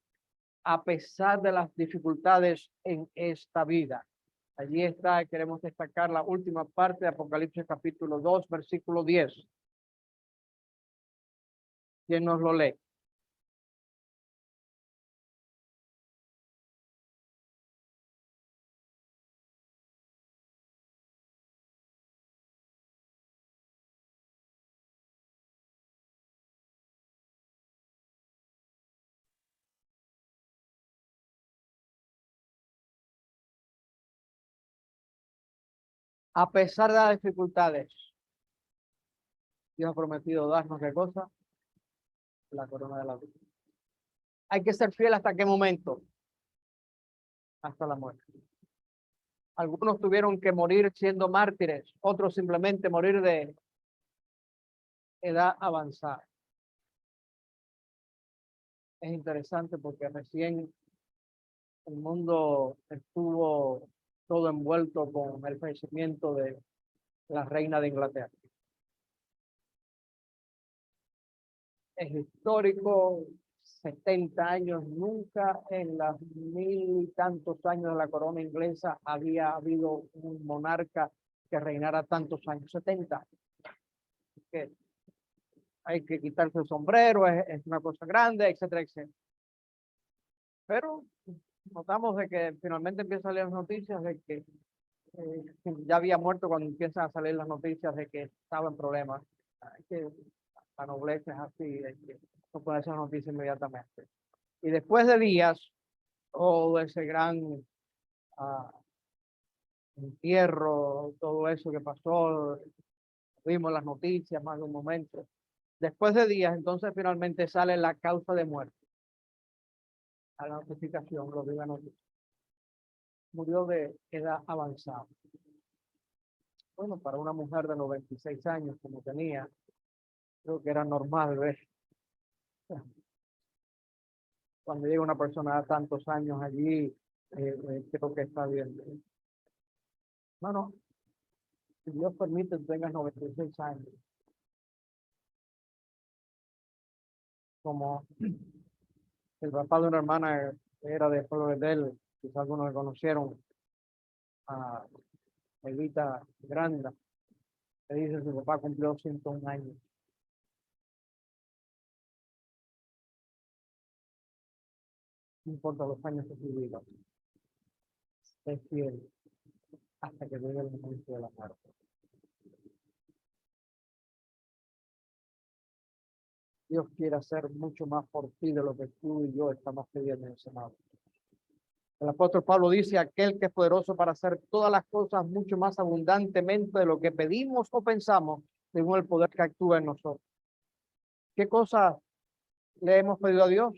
a pesar de las dificultades en esta vida. Allí está, queremos destacar la última parte de Apocalipsis capítulo 2, versículo 10. ¿Quién nos lo lee? A pesar de las dificultades, Dios ha prometido darnos ¿qué cosa? La corona de la vida. Hay que ser fiel hasta qué momento? Hasta la muerte. Algunos tuvieron que morir siendo mártires, otros simplemente morir de edad avanzada. Es interesante porque recién el mundo estuvo todo envuelto con el fallecimiento de la reina de Inglaterra. Es histórico, 70 años, nunca en las 1000 y tantos años de la corona inglesa había habido un monarca que reinara tantos años, 70. Que hay que quitarse el sombrero, es una cosa grande, etcétera, etcétera. Pero notamos de que finalmente empiezan a salir las noticias de que ya había muerto cuando empiezan a salir las noticias de que estaba en problemas. Que la nobleza es así, de que no puede hacer noticias inmediatamente. Y después de días, todo ese gran entierro, todo eso que pasó, vimos las noticias más de un momento. Después de días, entonces finalmente sale la causa de muerte. A la notificación, lo diga noticia. Murió de edad avanzada. Bueno, para una mujer de 96 años como tenía, creo que era normal ver. Cuando llega una persona de tantos años allí, creo que está bien. No, si Dios permite que tengas 96 años, como el papá de una hermana era de Flores de él, quizás algunos le conocieron a Evita Granda, que dice su papá cumplió 101 años. No importa los años que tú vivas, es fiel hasta que llegue el momento de la muerte. Dios quiere hacer mucho más por ti de lo que tú y yo estamos pidiendo en el Senado. El apóstol Pablo dice, aquel que es poderoso para hacer todas las cosas mucho más abundantemente de lo que pedimos o pensamos, según el poder que actúa en nosotros. ¿Qué cosas le hemos pedido a Dios?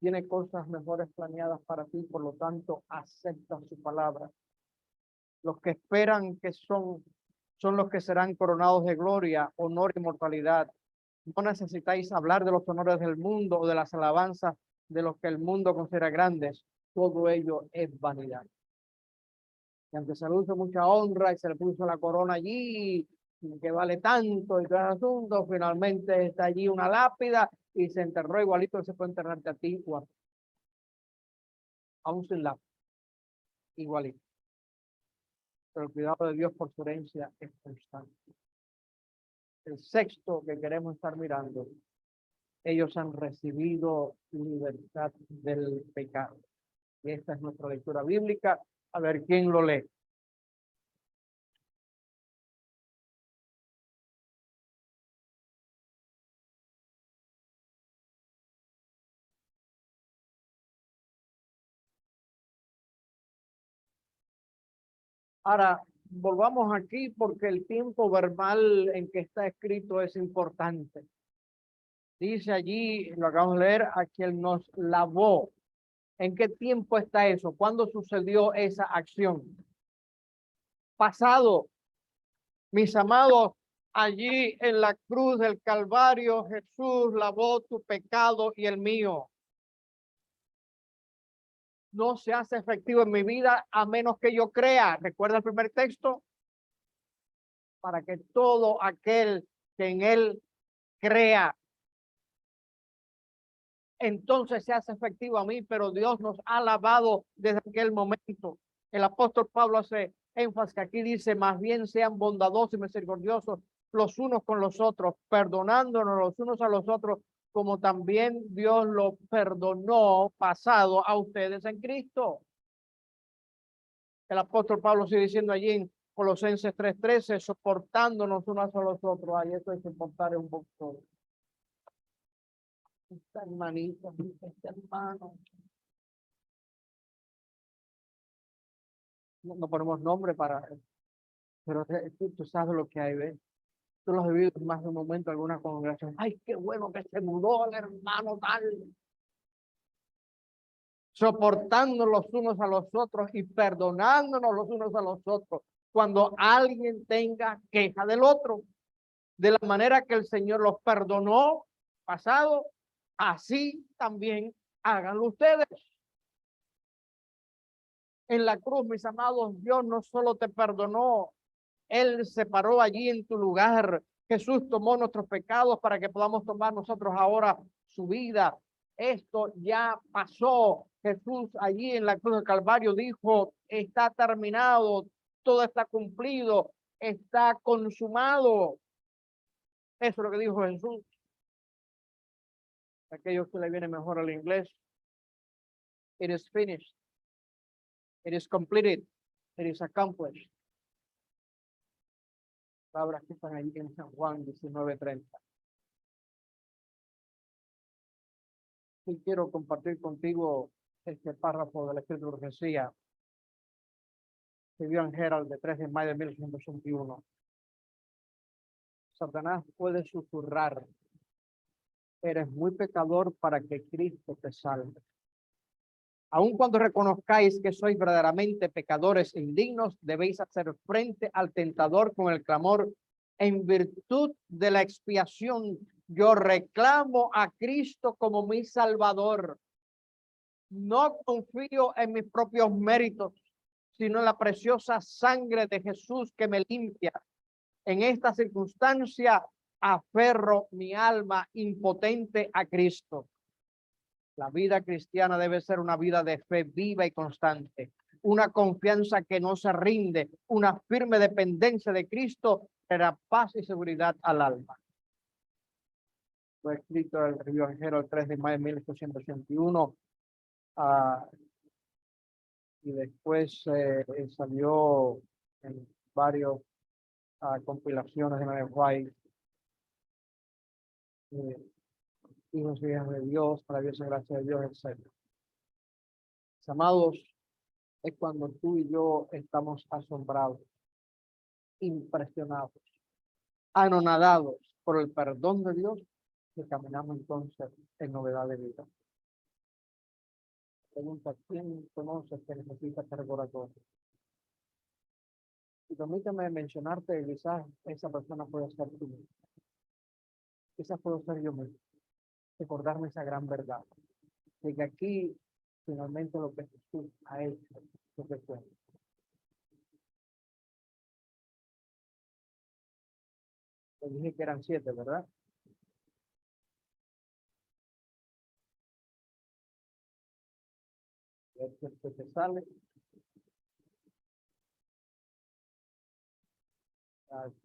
Tiene cosas mejores planeadas para ti, por lo tanto, acepta su palabra. Los que esperan que son los que serán coronados de gloria, honor y inmortalidad. No necesitáis hablar de los honores del mundo o de las alabanzas de los que el mundo considera grandes. Todo ello es vanidad. Y aunque se le hizo mucha honra y se le puso la corona allí, que vale tanto y todo el asunto, finalmente está allí una lápida y se enterró igualito que se puede enterrarte a ti o aún sin lápida, igualito. Pero el cuidado de Dios por su herencia es constante. El sexto que queremos estar mirando, ellos han recibido libertad del pecado. Y esta es nuestra lectura bíblica. A ver quién lo lee. Ahora, volvamos aquí porque el tiempo verbal en que está escrito es importante. Dice allí, lo acabamos de leer, a quien nos lavó. ¿En qué tiempo está eso? ¿Cuándo sucedió esa acción? Pasado. Mis amados, allí en la cruz del Calvario, Jesús lavó tu pecado y el mío. No se hace efectivo en mi vida a menos que yo crea. ¿Recuerda el primer texto? Para que todo aquel que en él crea, entonces se hace efectivo a mí, pero Dios nos ha lavado desde aquel momento. El apóstol Pablo hace énfasis que aquí dice, más bien sean bondadosos y misericordiosos los unos con los otros, perdonándonos los unos a los otros, como también Dios lo perdonó pasado a ustedes en Cristo. El apóstol Pablo sigue diciendo allí en Colosenses 3:13, soportándonos unos a los otros. Ay, esto hay que soportar un poco. Esta hermanita, este hermano. No ponemos nombre para, pero tú sabes lo que hay, ¿ves? Tú lo has vivido más de un momento en alguna congregación. Ay, qué bueno que se mudó el hermano tal. Soportando los unos a los otros y perdonándonos los unos a los otros. Cuando alguien tenga queja del otro, de la manera que el Señor los perdonó pasado, así también háganlo ustedes. En la cruz, mis amados, Dios no solo te perdonó, Él se paró allí en tu lugar. Jesús tomó nuestros pecados para que podamos tomar nosotros ahora su vida. Esto ya pasó. Jesús allí en la cruz del Calvario dijo, está terminado, todo está cumplido, está consumado. Eso es lo que dijo Jesús. Aquellos que le viene mejor al inglés. It is finished. It is completed. It is accomplished. Palabras que están allí en San Juan 19:30. Y quiero compartir contigo este párrafo de la escritura de profecía que vio en Herald de 3 de mayo de 1861. Satanás puede susurrar, eres muy pecador para que Cristo te salve. Aun cuando reconozcáis que sois verdaderamente pecadores e indignos, debéis hacer frente al tentador con el clamor, en virtud de la expiación, yo reclamo a Cristo como mi Salvador. No confío en mis propios méritos, sino en la preciosa sangre de Jesús que me limpia. En esta circunstancia, aferro mi alma impotente a Cristo. La vida cristiana debe ser una vida de fe viva y constante, una confianza que no se rinde, una firme dependencia de Cristo para paz y seguridad al alma. Fue escrito el Evangelio el 3 de mayo de 1881 y después salió en varios compilaciones de Ellen White, hijos y hijas de Dios, para Dios y gracia de Dios, etc. Amados, es cuando tú y yo estamos asombrados, impresionados, anonadados por el perdón de Dios, que caminamos entonces en novedad de vida. Pregunta, ¿quién conoce que necesita este recordatorio? Y permítame mencionarte, quizás esa persona puede ser tú mismo. Quizás puedo ser yo mismo. Recordarme esa gran verdad. De que aquí, finalmente, lo que Jesús ha hecho, lo que fue. Le dije que eran 7, ¿verdad? Este te sale.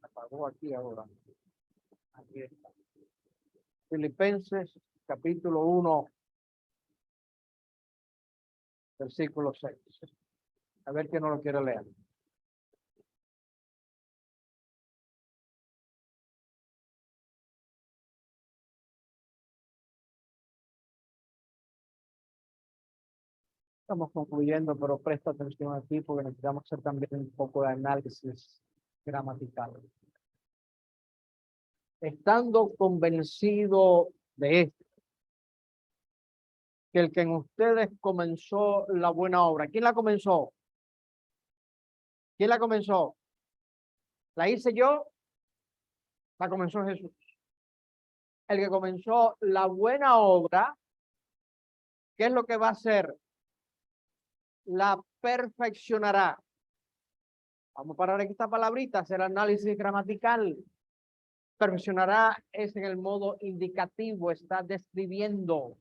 Apagó aquí ahora. Aquí está. Filipenses, capítulo 1, versículo 6. A ver quién no lo quiere leer. Estamos concluyendo, pero presta atención aquí porque necesitamos hacer también un poco de análisis gramatical. Estando convencido de esto, que el que en ustedes comenzó la buena obra. ¿Quién la comenzó? ¿Quién la comenzó? ¿La hice yo? La comenzó Jesús. El que comenzó la buena obra, ¿qué es lo que va a hacer? La perfeccionará. Vamos a parar aquí esta palabrita, hacer análisis gramatical. Perfeccionará es en el modo indicativo, está describiendo.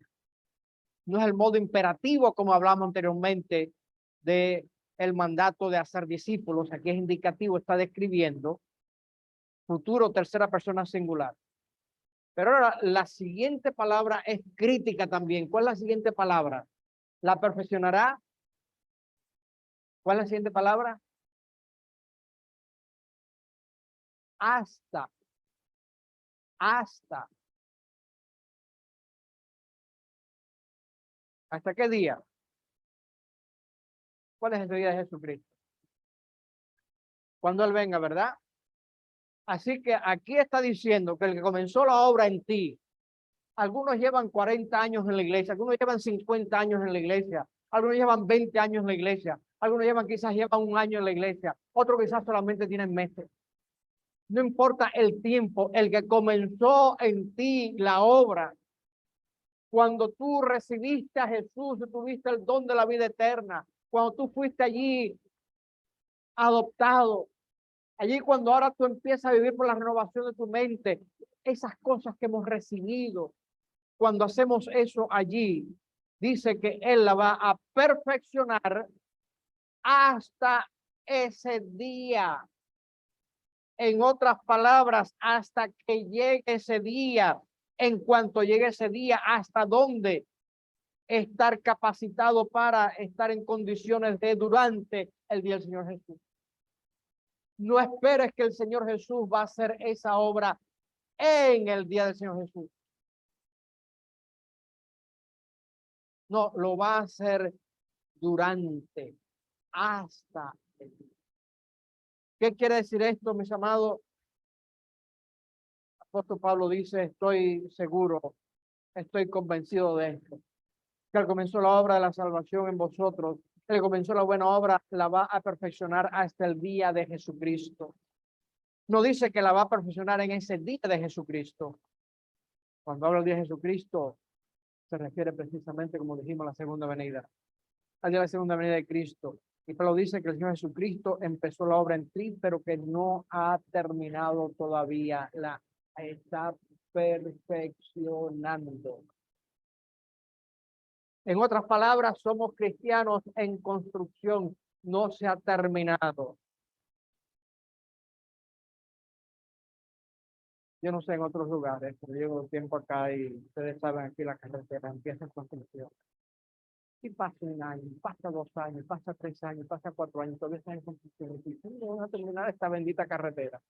No es el modo imperativo como hablamos anteriormente de el mandato de hacer discípulos. Aquí es indicativo, está describiendo futuro tercera persona singular. Pero ahora la siguiente palabra es crítica también. ¿Cuál es la siguiente palabra? La perfeccionará. ¿Cuál es la siguiente palabra? Hasta. Hasta. ¿Hasta qué día? ¿Cuál es el día de Jesucristo? Cuando Él venga, ¿verdad? Así que aquí está diciendo que el que comenzó la obra en ti, algunos llevan 40 años en la iglesia, algunos llevan 50 años en la iglesia, algunos llevan 20 años en la iglesia, algunos llevan 1 año en la iglesia, otros quizás solamente tienen meses. No importa el tiempo, el que comenzó en ti la obra, cuando tú recibiste a Jesús y tuviste el don de la vida eterna, cuando tú fuiste allí adoptado, allí cuando ahora tú empiezas a vivir por la renovación de tu mente, esas cosas que hemos recibido, cuando hacemos eso allí, dice que Él la va a perfeccionar hasta ese día. En otras palabras, hasta que llegue ese día. En cuanto llegue ese día, ¿hasta dónde? Estar capacitado para estar en condiciones de durante el día del Señor Jesús. No esperes que el Señor Jesús va a hacer esa obra en el día del Señor Jesús. No, lo va a hacer durante, hasta el día. ¿Qué quiere decir esto, mis amados? El apóstol Pablo dice, estoy seguro, estoy convencido de esto, que al comenzó la obra de la salvación en vosotros, el que comenzó la buena obra, la va a perfeccionar hasta el día de Jesucristo. No dice que la va a perfeccionar en ese día de Jesucristo. Cuando habla del día de Jesucristo, se refiere precisamente, como dijimos, a la segunda venida. Al día de la segunda venida de Cristo. Y Pablo dice que el Señor Jesucristo empezó la obra en ti, pero que no ha terminado todavía, la está perfeccionando. En otras palabras, somos cristianos en construcción, no se ha terminado. Yo no sé en otros lugares, pero llevo tiempo acá y ustedes saben aquí la carretera empieza en construcción. Y pasa un año, pasa 2 años, pasa 3 años, pasa 4 años, todavía está en construcción. Y ¿cuándo van a terminar esta bendita carretera?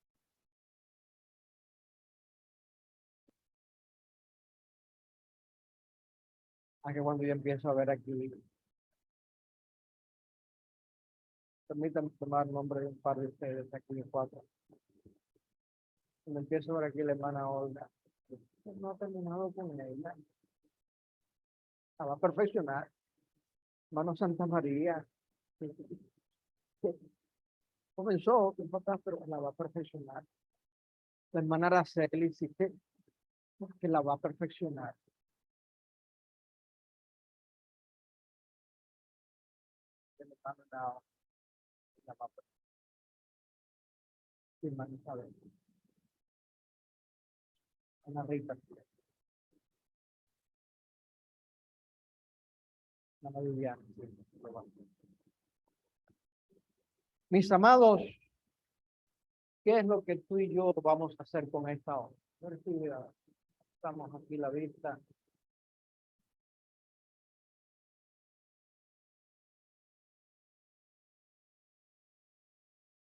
A que cuando yo empiezo a ver aquí, permítanme tomar nombre de un par de ustedes, aquí de 4. Cuando empiezo a ver aquí la hermana Olga, no ha terminado con ella, la va a perfeccionar. Hermano Santa María, comenzó, pero la va a perfeccionar. La hermana Araceli, sí que la va a perfeccionar. El hermano la va a perfeccionar. Hermana Isabel, Ana Rita, Ana Viviana, sí, lo va a hacer. Mis amados, ¿qué es lo que tú y yo vamos a hacer con esta obra? Estamos aquí la vista.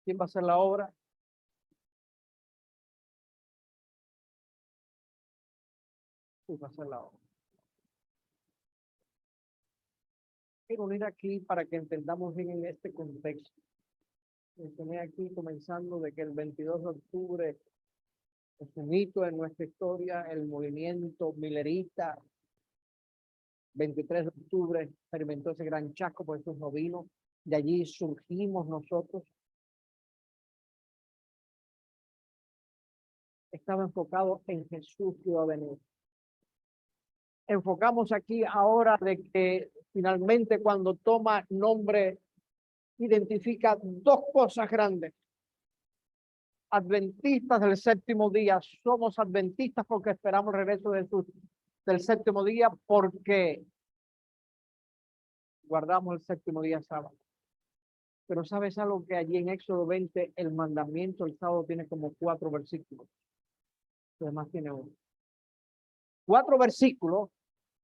¿Quién va a hacer la obra? ¿Quién va a hacer la obra? Quiero unir aquí para que entendamos bien en este contexto. Mencioné aquí comenzando de que el 22 de octubre es un hito en nuestra historia, el movimiento milerista. 23 de octubre experimentó ese gran chasco, por eso no vino. De allí surgimos nosotros. Estaba enfocado en Jesús que iba a venir. Enfocamos aquí ahora de que finalmente cuando toma nombre identifica dos cosas grandes. Adventistas del séptimo día, somos adventistas porque esperamos el regreso de Jesús del séptimo día, porque guardamos el séptimo día sábado. Pero sabes algo, que allí en Éxodo 20 el mandamiento el sábado tiene como 4 versículos. Además tiene 1. 4 versículos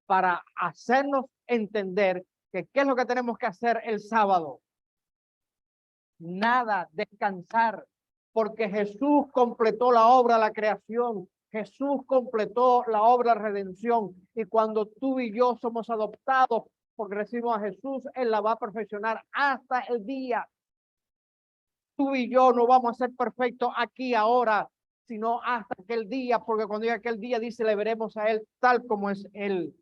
para hacernos entender que qué es lo que tenemos que hacer el sábado. Nada, descansar, porque Jesús completó la obra de la creación. Jesús completó la obra de redención. Y cuando tú y yo somos adoptados porque recibimos a Jesús, Él la va a perfeccionar hasta el día. Tú y yo no vamos a ser perfectos aquí ahora, sino hasta aquel día, porque cuando llegue aquel día dice, le veremos a Él tal como es Él.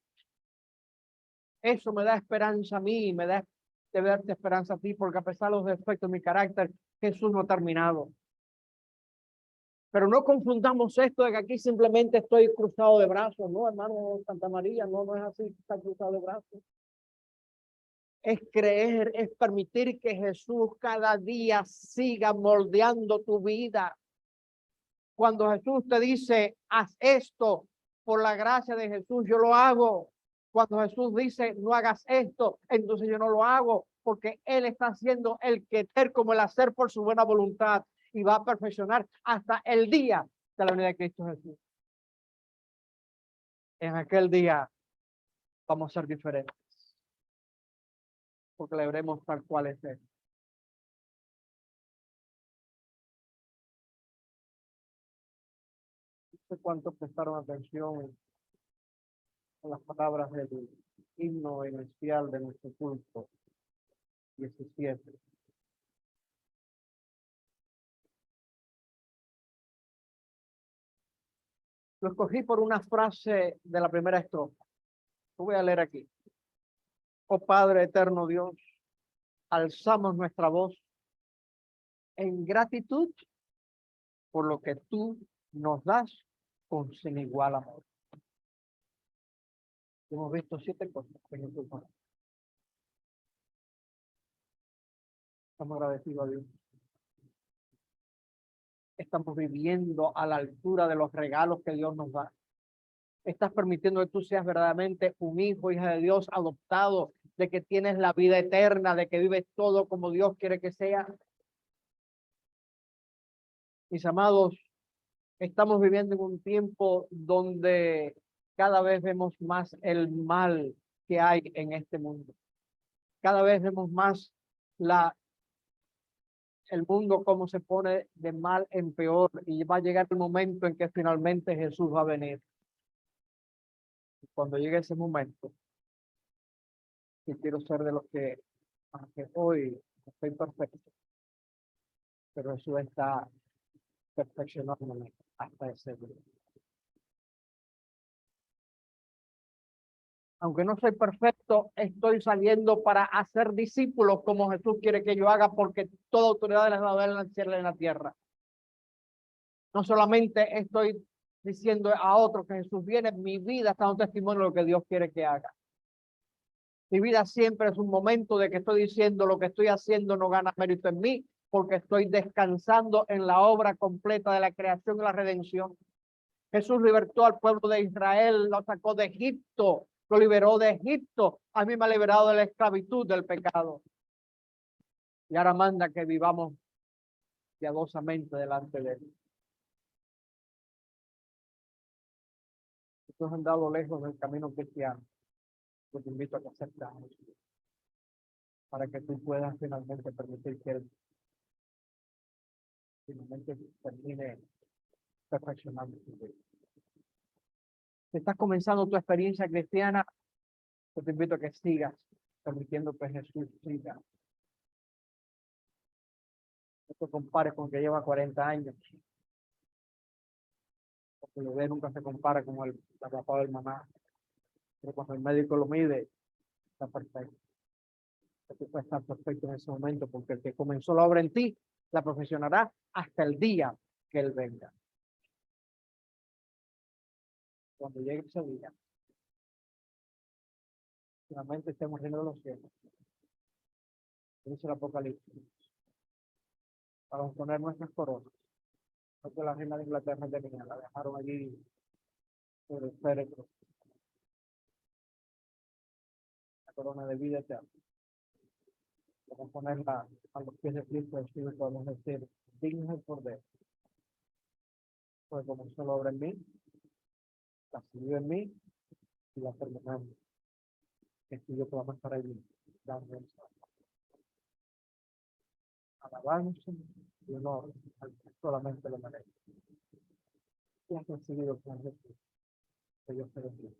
Eso me da esperanza a mí, debe darte esperanza a ti, porque a pesar de los defectos de mi carácter, Jesús no ha terminado. Pero no confundamos esto de que aquí simplemente estoy cruzado de brazos, no, hermano Santa María, no, no es así, está cruzado de brazos. Es creer, es permitir que Jesús cada día siga moldeando tu vida. Cuando Jesús te dice, haz esto, por la gracia de Jesús, yo lo hago. Cuando Jesús dice, no hagas esto, entonces yo no lo hago, porque Él está haciendo el querer como el hacer por su buena voluntad, y va a perfeccionar hasta el día de la venida de Cristo Jesús. En aquel día vamos a ser diferentes, porque le veremos tal cual es Él. No sé cuántos prestaron atención a las palabras del himno inicial de nuestro culto 17. Lo escogí por una frase de la primera estrofa. Lo voy a leer aquí. Oh Padre eterno Dios, alzamos nuestra voz en gratitud por lo que tú nos das con sin igual amor. Hemos visto 7 cosas en el culto. Estamos agradecidos a Dios. Estamos viviendo a la altura de los regalos que Dios nos da. Estás permitiendo que tú seas verdaderamente un hijo, hija de Dios, adoptado, de que tienes la vida eterna, de que vives todo como Dios quiere que sea. Mis amados, estamos viviendo en un tiempo donde cada vez vemos más el mal que hay en este mundo. Cada vez vemos más el mundo como se pone de mal en peor, y va a llegar el momento en que finalmente Jesús va a venir. Y cuando llegue ese momento, yo quiero ser de los que, aunque hoy no estoy perfecto, pero Jesús está perfeccionándome hasta ese día. Aunque no soy perfecto, estoy saliendo para hacer discípulos como Jesús quiere que yo haga, porque toda autoridad les ha dado en el cielo y en la tierra. No solamente estoy diciendo a otros que Jesús viene, mi vida está un testimonio de lo que Dios quiere que haga. Mi vida siempre es un momento de que estoy diciendo lo que estoy haciendo no gana mérito en mí, porque estoy descansando en la obra completa de la creación y la redención. Jesús libertó al pueblo de Israel, lo sacó de Egipto, lo liberó de Egipto. A mí me ha liberado de la esclavitud del pecado. Y ahora manda que vivamos piadosamente delante de él. Si tú has andado lejos del camino cristiano, yo te invito a que aceptes a Jesús, para que tú puedas finalmente permitir que él finalmente termine perfeccionando tu vida. Si estás comenzando tu experiencia cristiana, yo te invito a que sigas permitiendo que Jesús siga. No te compares con que lleva 40 años, porque el bebé nunca se compara con la papá del mamá, pero cuando el médico lo mide, está perfecto. Tú puedes estar perfecto en ese momento, porque el que comenzó la obra en ti, la perfeccionará hasta el día que él venga. Cuando llegue ese día, finalmente estemos llenos de los cielos. Dice el Apocalipsis, para poner nuestras coronas. Porque la reina de Inglaterra tenía, la dejaron allí sobre el féretro, la corona de vida eterna. Vamos a ponerla a los pies de Cristo, así podemos decir, digno es el Cordero. Pues como solo obra en mí, la siguió en mí y la terminamos. Que yo podamos estar allí, dando alabanza y honor al que solamente lo merece. Y has recibido con Jesús, que Dios te bendiga.